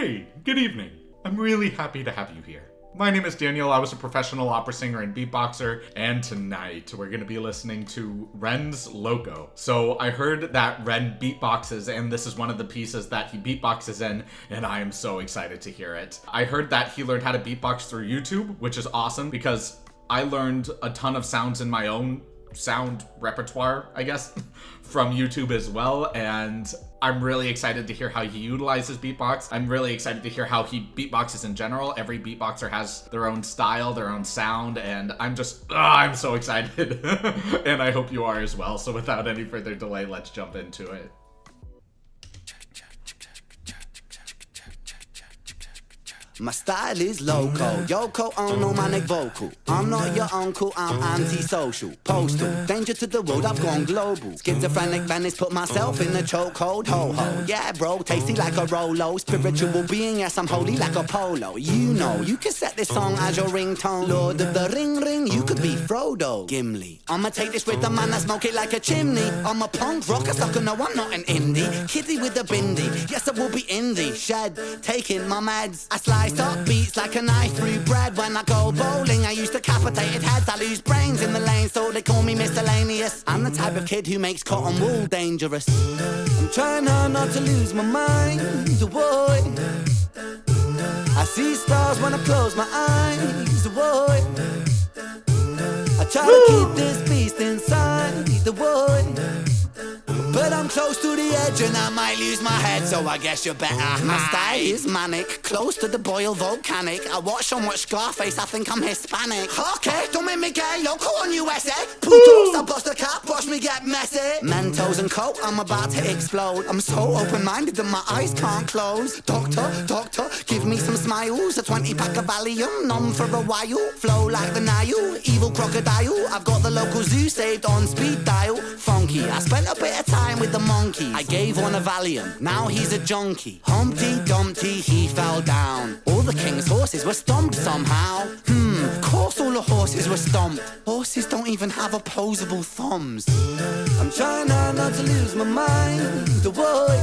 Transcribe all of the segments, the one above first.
Hey, good evening. I'm really happy to have you here. My name is Daniel. I was a professional opera singer and beatboxer, and tonight we're going to be listening to Ren's Loco. So I heard that Ren beatboxes, and this is one of the pieces that he beatboxes in, and I am so excited to hear it. I heard that he learned how to beatbox through YouTube, which is awesome because I learned a ton of sounds in my own sound repertoire, I guess, from YouTube as well, and I'm really excited to hear how he utilizes beatbox. I'm really excited to hear how he beatboxes in general. Every beatboxer has their own style, their own sound, and I'm so excited. And I hope you are as well. So without any further delay, let's jump into it. My style is loco, Yoko Ono manic vocal. I'm not your uncle, I'm antisocial. Postal, danger to the world, I've gone global. Schizophrenic Venice, put myself in the chokehold, ho-ho. Yeah bro, tasty like a Rolo. Spiritual being, yes I'm holy like a polo. You know, you can set this song as your ringtone. Lord of the ring, you could be Frodo. Gimli, I'ma take this rhythm and I smoke it like a chimney. I'm a punk rocker, sucker, no I'm not an indie. Kitty with a bindi, yes I will be indie. Shed, taking my meds, I slice up beats like a knife through bread. When I go bowling, I use decapitated heads. I lose brains in the lane, so they call me miscellaneous. I'm the type of kid who makes cotton wool dangerous. I'm trying hard not to lose my mind, boy. I see stars when I close my eyes, boy. I try to keep this beast inside, boy. But I'm close to the edge and I might lose my head, so I guess you better hide. My style is manic, close to the boil volcanic. I watch so much Scarface, I think I'm Hispanic. Okay, don't make me get loco on USA. Putos, I bust a cap, watch me get messy. Mentos and coke, I'm about to explode. I'm so open-minded that my eyes can't close. Doctor, give me some smiles. A 20-pack of Valium, numb for a while. Flow like the Nile, evil crocodile. I've got the local zoo saved on speed dial. Funky, I spent a bit of time with the monkeys. I gave one a Valium, now he's a junkie. Humpty Dumpty, he fell down. All the king's horses were stomped somehow. Of course all the horses were stomped. Horses don't even have opposable thumbs. I'm trying hard not to lose my mind, boy.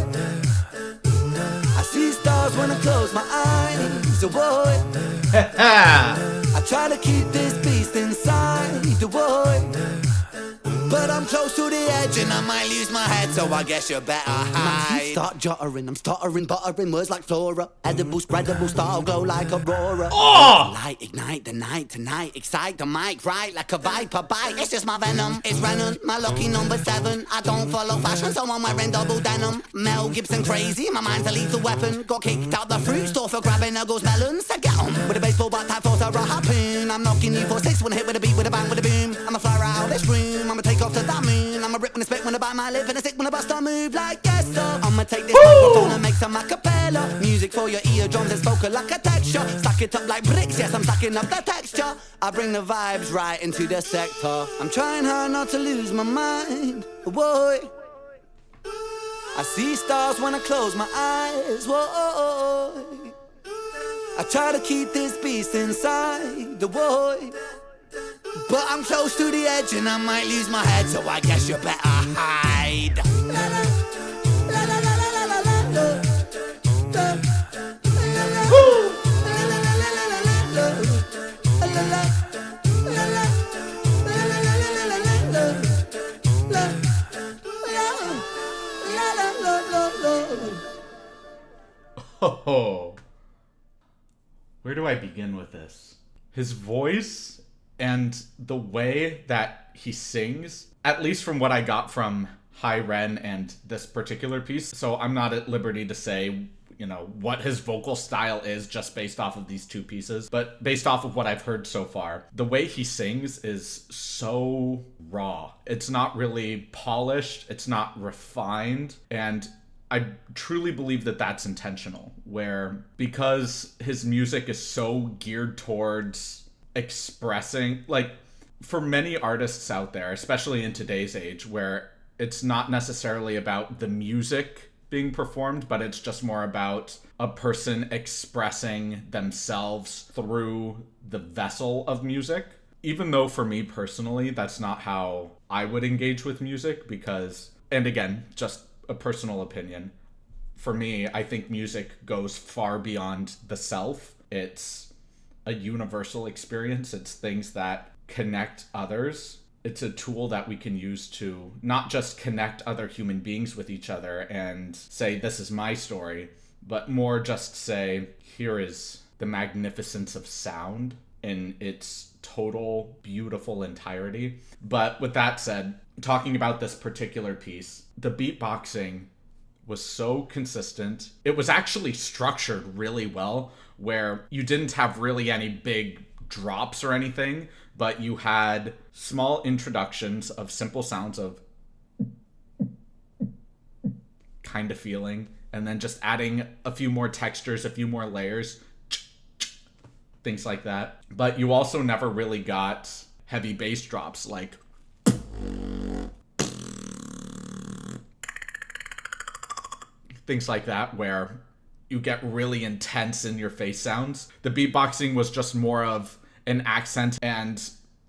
I see stars when I close my eyes, boy. I try to keep this beast inside, boy. But I'm close to the edge and I might lose my head, so I guess you better hide. My teeth start juttering, I'm stuttering, buttering words like flora. Edible, spreadable, style glow like aurora. Light, ignite the night tonight, excite the mic, right like a viper bite. It's just my venom, it's Renan, my lucky number 7. I don't follow fashion, so I'm wearing double denim. Mel Gibson crazy, my mind's a lethal weapon. Got kicked out the fruit store for grabbing Uggles melons. So get on with a baseball bat, type force or a harpoon. I'm knocking you for 6, one hit with a beat, with a bang, with a boom. I'ma fly out of this room, I'ma take off to that moon. I'ma rip when I spit, when I bite my lip, and I stick when I bust a move like yes sir. I'ma take this microphone and make some acapella music for your eardrums and spoken like a texture. Stack it up like bricks, yes I'm stacking up the texture. I bring the vibes right into the sector. I'm trying hard not to lose my mind, boy. I see stars when I close my eyes, boy. I try to keep this beast inside, boy. But I'm close to the edge and I might lose my head, so I guess you better hide. Oh, where do I begin with this? His voice and the way that he sings, at least from what I got from Hi Ren and this particular piece. So I'm not at liberty to say, what his vocal style is just based off of these two pieces. But based off of what I've heard so far, the way he sings is so raw. It's not really polished. It's not refined. And I truly believe that that's intentional, where because his music is so geared towards expressing, like for many artists out there, especially in today's age, where it's not necessarily about the music being performed, but it's just more about a person expressing themselves through the vessel of music. Even though for me personally, that's not how I would engage with music, because, and again, just a personal opinion, for me, I think music goes far beyond the self. It's a universal experience. It's things that connect others. It's a tool that we can use to not just connect other human beings with each other and say, this is my story, but more just say, here is the magnificence of sound in its total beautiful entirety. But with that said, talking about this particular piece, the beatboxing was so consistent. It was actually structured really well, where you didn't have really any big drops or anything, but you had small introductions of simple sounds of kind of feeling, and then just adding a few more textures, a few more layers, things like that. But you also never really got heavy bass drops like things like that, where you get really intense in your face sounds. The beatboxing was just more of an accent and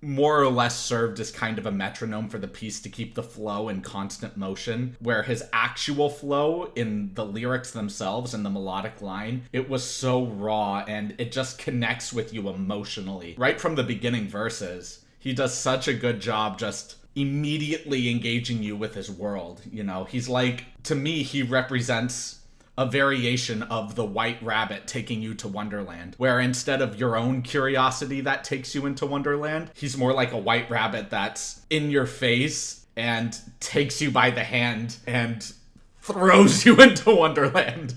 more or less served as kind of a metronome for the piece to keep the flow in constant motion, where his actual flow in the lyrics themselves and the melodic line, it was so raw and it just connects with you emotionally. Right from the beginning verses, he does such a good job just immediately engaging you with his world. You know, he's like, to me, he represents a variation of the White Rabbit taking you to Wonderland, where instead of your own curiosity that takes you into Wonderland, he's more like a White Rabbit that's in your face and takes you by the hand and throws you into Wonderland.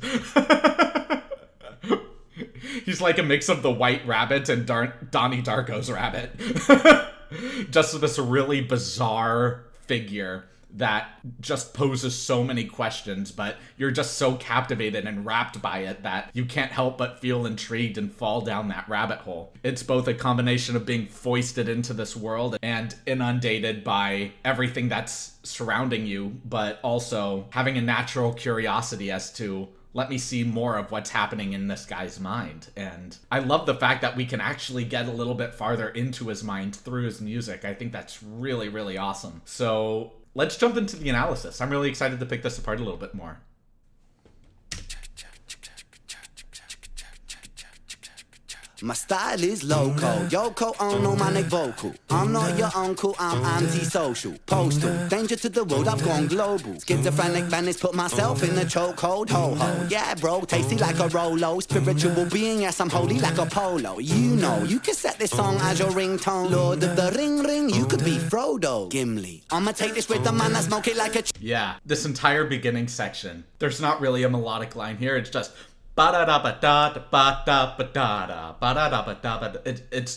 He's like a mix of the White Rabbit and Donnie Darko's rabbit. Just this really bizarre figure that just poses so many questions, but you're just so captivated and wrapped by it that you can't help but feel intrigued and fall down that rabbit hole. It's both a combination of being foisted into this world and inundated by everything that's surrounding you, but also having a natural curiosity as to, let me see more of what's happening in this guy's mind. And I love the fact that we can actually get a little bit farther into his mind through his music. I think that's really, really awesome. So let's jump into the analysis. I'm really excited to pick this apart a little bit more. My style is loco, Yoko Ono manic vocal. I'm not your uncle, I'm antisocial. Postal, danger to the world, I've gone global. Schizophrenic Venice, put myself in a chokehold. Ho ho, yeah bro, tasty like a Rolo. Spiritual being, yes I'm holy like a polo. You know, you can set this song as your ringtone. Lord of the ring, you could be Frodo. Gimli, I'ma take this with the man, I smoke it like a yeah, this entire beginning section, there's not really a melodic line here, it's just it's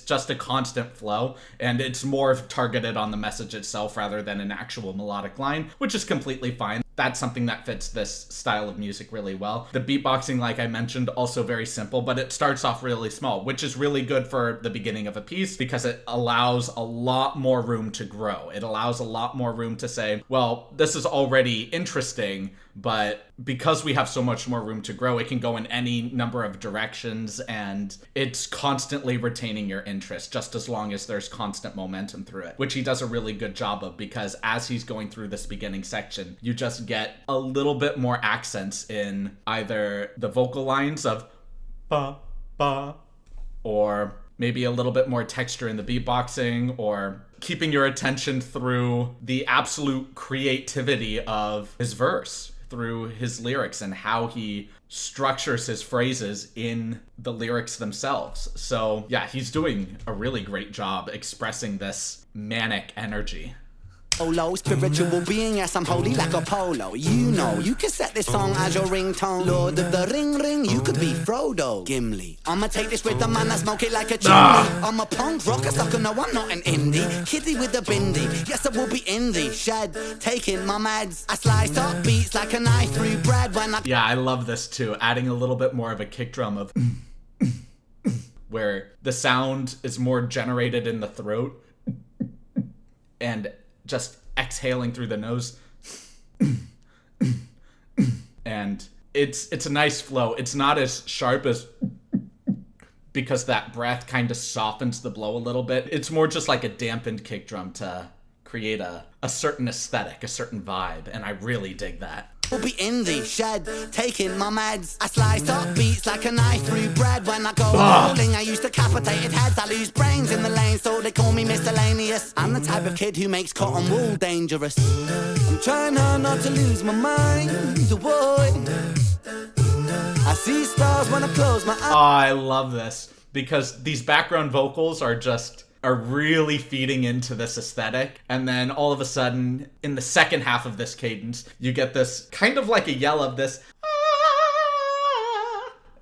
just a constant flow, and it's more targeted on the message itself rather than an actual melodic line, which is completely fine. That's something that fits this style of music really well. The beatboxing, like I mentioned, also very simple, but it starts off really small, which is really good for the beginning of a piece because it allows a lot more room to grow. It allows a lot more room to say, well, this is already interesting, but because we have so much more room to grow, it can go in any number of directions, and it's constantly retaining your interest just as long as there's constant momentum through it, which he does a really good job of, because as he's going through this beginning section, you just get a little bit more accents in either the vocal lines of ba, ba, or maybe a little bit more texture in the beatboxing, or keeping your attention through the absolute creativity of his verse, through his lyrics and how he structures his phrases in the lyrics themselves. So yeah, he's doing a really great job expressing this manic energy. Polo, spiritual being, yes I'm holy like a polo. You know, you can set this song as your ringtone. Lord of the ring, you could be Frodo. Gimli, I'ma take this with the man, I smoke it like a chimney. I'm a punk rocker sucker, no I'm not an indie. Kitty with the bindi, yes I will be indie. Shed, taking my meds, I slice up beats like a knife through bread when I... Yeah, I love this too, adding a little bit more of a kick drum of where the sound is more generated in the throat and just exhaling through the nose. And it's a nice flow. It's not as sharp as, because that breath kind of softens the blow a little bit. It's more just like a dampened kick drum to create a certain aesthetic, a certain vibe, and I really dig that. We'll be in the shed, taking my meds. I slice up beats like a knife through bread. When I go bowling, I use decapitated heads. I lose brains in the lane, so they call me miscellaneous. I'm the type of kid who makes cotton wool dangerous. I'm trying hard not to lose my mind. Boy, I see stars when I close my eyes. Oh, I love this because these background vocals are really feeding into this aesthetic. And then all of a sudden, in the second half of this cadence, you get this kind of like a yell of this,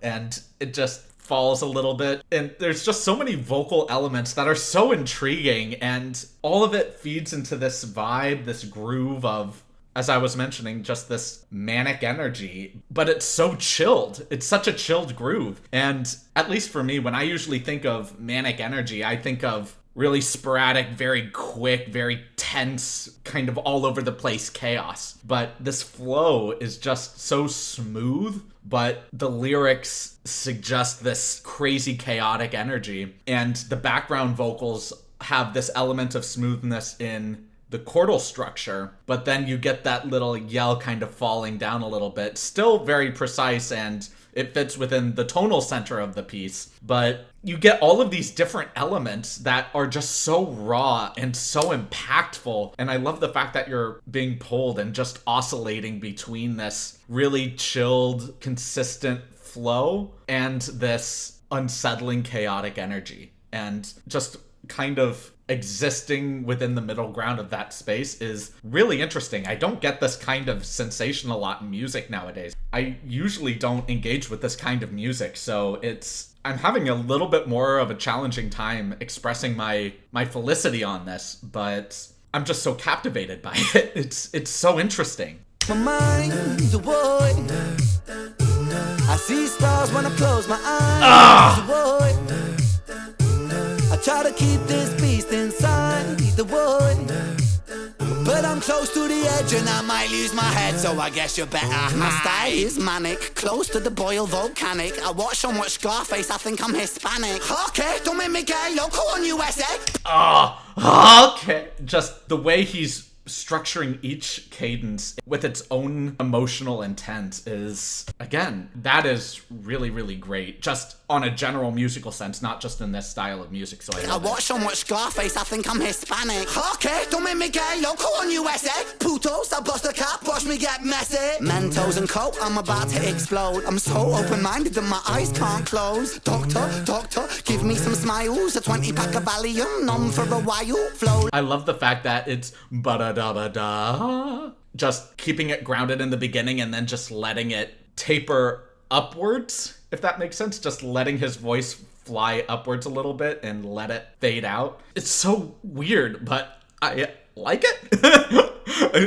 and it just falls a little bit. And there's just so many vocal elements that are so intriguing, and all of it feeds into this vibe, this groove of, as I was mentioning, just this manic energy, but it's so chilled. It's such a chilled groove. And at least for me, when I usually think of manic energy, I think of really sporadic, very quick, very tense, kind of all over the place chaos. But this flow is just so smooth, but the lyrics suggest this crazy chaotic energy. And the background vocals have this element of smoothness in the chordal structure, but then you get that little yell kind of falling down a little bit. Still very precise, and it fits within the tonal center of the piece, but you get all of these different elements that are just so raw and so impactful. And I love the fact that you're being pulled and just oscillating between this really chilled, consistent flow and this unsettling, chaotic energy. And just kind of existing within the middle ground of that space is really interesting. I don't get this kind of sensation a lot in music nowadays. I usually don't engage with this kind of music, so I'm having a little bit more of a challenging time expressing my felicity on this, but I'm just so captivated by it. It's so interesting. My mind, boy. I see stars when I close my eyes. Boy. I try to keep this beast inside the wood, but I'm close to the edge and I might lose my head, so I guess you better hide. My style is manic, close to the boil volcanic. I watch so much Scarface, I think I'm Hispanic. Okay, don't make me get Loco on USA. Okay. Just the way he's structuring each cadence with its own emotional intent is, again, that is really, really great. Just on a general musical sense, not just in this style of music. So I watch so much Scarface, I think I'm Hispanic. Okay, don't make me get Loco on USA. Putos, I bust a cap, watch me get messy. Mentos and coke, I'm about to explode. I'm so open-minded that my eyes can't close. Doctor, give me some smiles. A 20-pack of Valium, numb for a while. Flow. I love the fact that it's ba-da-da-ba-da. Just keeping it grounded in the beginning and then just letting it taper upwards, if that makes sense. Just letting his voice fly upwards a little bit and let it fade out. It's so weird, but I like it.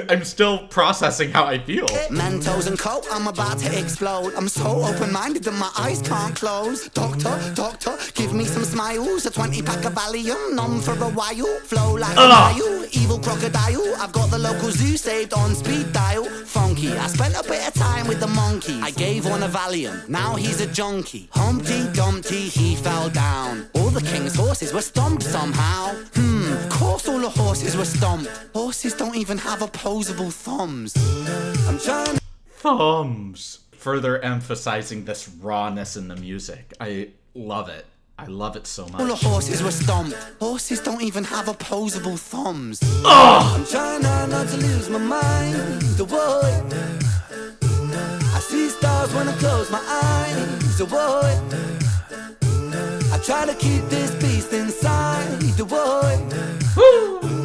I'm still processing how I feel. Mentos and coke, I'm about to explode. I'm so open-minded that my eyes can't close. Doctor, give me some smiles. A 20-pack of Valium, numb for a while. Flow like a Nile, evil crocodile. I've got the local zoo saved on speed dial. Funky, I spent a bit of time with the monkeys. I gave one a Valium, now he's a junkie. Humpty Dumpty, he fell down. All the king's horses were stomped somehow. Of course all the horses were stomped. Horses don't even have opposable thumbs. I'm trying. Thumbs. Further emphasizing this rawness in the music. I love it. I love it so much. All the horses were stomped. Horses don't even have opposable thumbs. I'm trying not to lose my mind. The wood. I see stars when I close my eyes. The wood. I try to keep this beast inside the wood.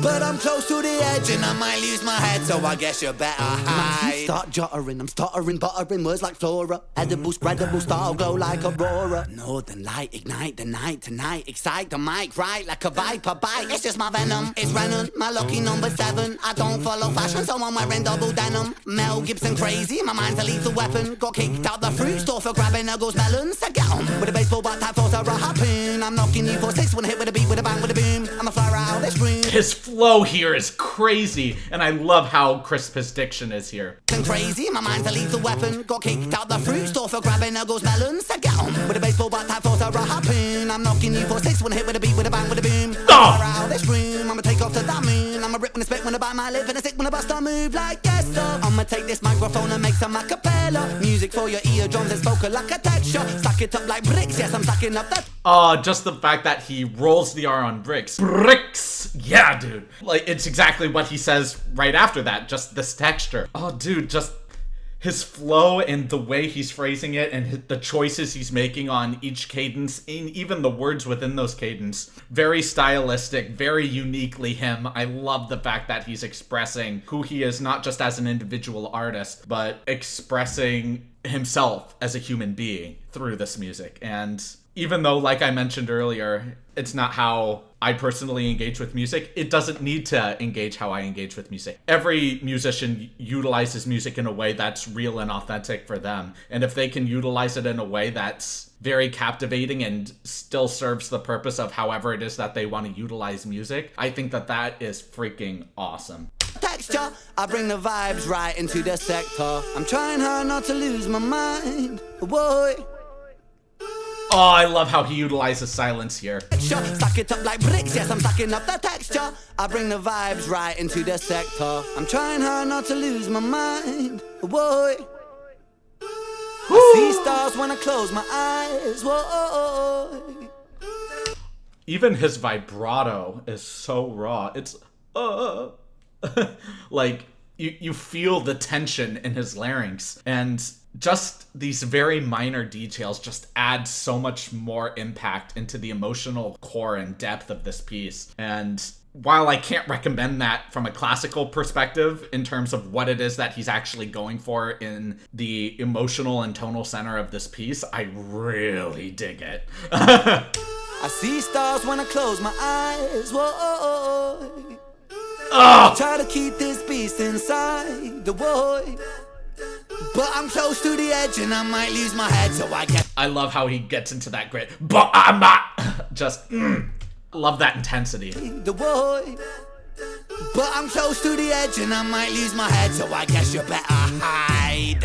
But I'm close to the edge and I might lose my head, so I guess you better hide. My teeth start juttering, I'm stuttering, buttering words like flora. Edible, spreadable, style glow like aurora. Northern light, ignite the night tonight. Excite the mic, right like a viper bite. It's just my venom, it's Renan, my lucky number 7. I don't follow fashion, so I'm wearing double denim. Mel Gibson crazy, my mind's a lethal weapon. Got kicked out the fruit store for grabbing Uggles melons. So get on with a baseball bat, type force, a harpoon. I'm knocking you for 6, one hit with a beat, with a bang, with a boom. I'm a fly out this room. His flow here is crazy, and I love how crisp his diction is here. Crazy, my mind's a lethal weapon. Got kicked out the fruit store for grabbing Uggles melons. So get on with a baseball bat, type force, a harpoon. I'm knocking you for 6, one hit with a beat, with a bang, with a boom. I'm a fly out this room. I'ma take off to that moon. I'm a rip when I spit when wanna bite my lip and a sick when I bust a move like yes, so I'ma take this microphone and make some acapella music for your eardrums and spoken like a texture. Stack it up like bricks, yes, I'm stacking up that. Just the fact that he rolls the R on bricks. Bricks! Yeah, dude. Like, it's exactly what he says right after that, just this texture. Oh, dude, just his flow and the way he's phrasing it and the choices he's making on each cadence, and even the words within those cadence. Very stylistic, very uniquely him. I love the fact that he's expressing who he is, not just as an individual artist, but expressing himself as a human being through this music. And even though, like I mentioned earlier, it's not how I personally engage with music, it doesn't need to engage how I engage with music. Every musician utilizes music in a way that's real and authentic for them. And if they can utilize it in a way that's very captivating and still serves the purpose of however it is that they want to utilize music, I think that that is freaking awesome. Texture, I bring the vibes right into the sector. I'm trying hard not to lose my mind. Boy. Oh, I love how he utilizes silence here. Stack it up like bricks, yes, I'm stacking up the texture. I bring the vibes right into the sector. I'm trying hard not to lose my mind. Boy. I see stars when I close my eyes. Whoa. Even his vibrato is so raw. It's like you feel the tension in his larynx, and just these very minor details just add so much more impact into the emotional core and depth of this piece. And while I can't recommend that from a classical perspective in terms of what it is that he's actually going for in the emotional and tonal center of this piece, I really dig it. I see stars when I close my eyes. Whoa. Try to keep this beast inside the boy, but I'm close to the edge and I might lose my head, so I get. I love how he gets into that grit, but I'm not. Just love that intensity. The boy, but I'm close to the edge and I might lose my head, so I guess you better hide.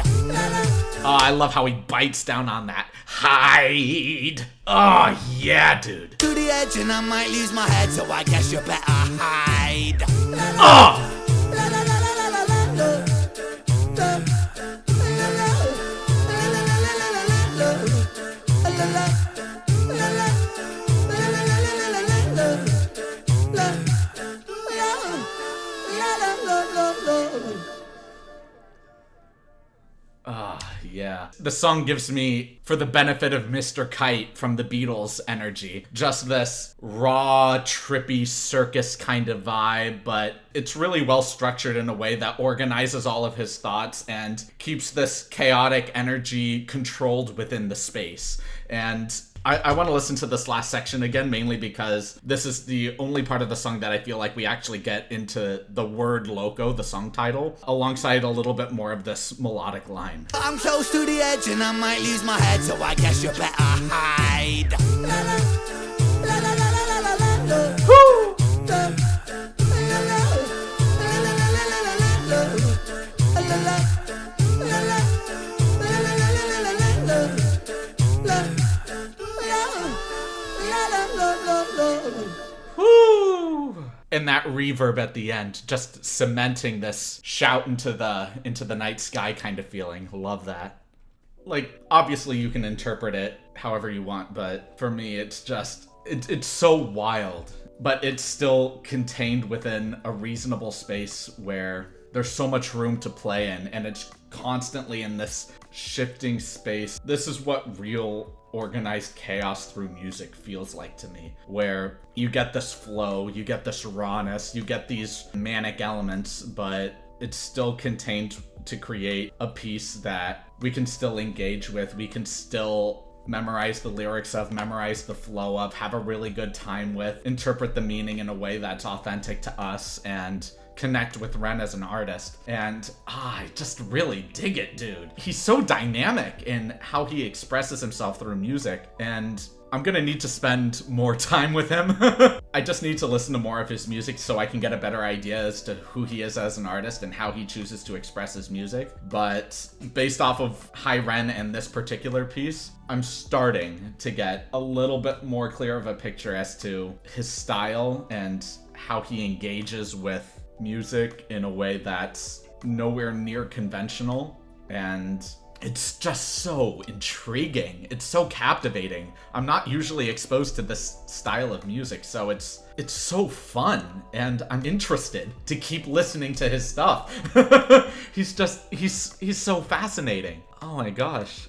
Oh, I love how he bites down on that. Hide. Oh, yeah, dude. To the edge and I might lose my head, so I guess you better hide. Oh! Yeah. The song gives me, for the benefit of Mr. Kite from the Beatles energy, just this raw, trippy circus kind of vibe, but it's really well structured in a way that organizes all of his thoughts and keeps this chaotic energy controlled within the space. And I want to listen to this last section again, mainly because this is the only part of the song that I feel like we actually get into the word Loco, the song title, alongside a little bit more of this melodic line. I'm close to the edge and I might lose my head, so I guess you better hide. And that reverb at the end, just cementing this shout into the night sky kind of feeling. Love that. Like, obviously you can interpret it however you want, but for me it's just, it's so wild, but it's still contained within a reasonable space where there's so much room to play in, and it's constantly in this shifting space. This is what real organized chaos through music feels like to me, where you get this flow, you get this rawness, you get these manic elements, but it's still contained to create a piece that we can still engage with, we can still memorize the lyrics of, memorize the flow of, have a really good time with, interpret the meaning in a way that's authentic to us, and connect with Ren as an artist. And I just really dig it, dude. He's so dynamic in how he expresses himself through music, and I'm gonna need to spend more time with him. I just need to listen to more of his music so I can get a better idea as to who he is as an artist and how he chooses to express his music. But based off of High Ren and this particular piece, I'm starting to get a little bit more clear of a picture as to his style and how he engages with music in a way that's nowhere near conventional, and it's just so intriguing. It's so captivating. I'm not usually exposed to this style of music, so it's so fun, and I'm interested to keep listening to his stuff. He's so fascinating. Oh my gosh.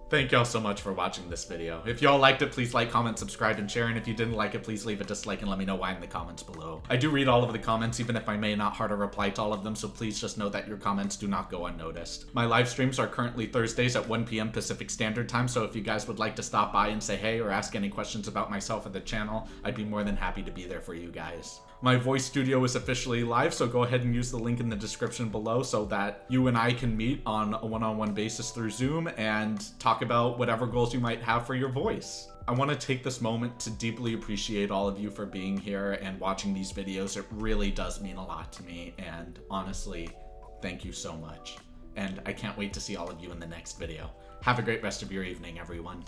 Thank y'all so much for watching this video. If y'all liked it, please like, comment, subscribe, and share. And if you didn't like it, please leave a dislike and let me know why in the comments below. I do read all of the comments, even if I may not heart or reply to all of them, so please just know that your comments do not go unnoticed. My live streams are currently Thursdays at 1 p.m. Pacific Standard Time, so if you guys would like to stop by and say hey or ask any questions about myself or the channel, I'd be more than happy to be there for you guys. My voice studio is officially live, so go ahead and use the link in the description below so that you and I can meet on a one-on-one basis through Zoom and talk about whatever goals you might have for your voice. I want to take this moment to deeply appreciate all of you for being here and watching these videos. It really does mean a lot to me, and honestly, thank you so much. And I can't wait to see all of you in the next video. Have a great rest of your evening, everyone.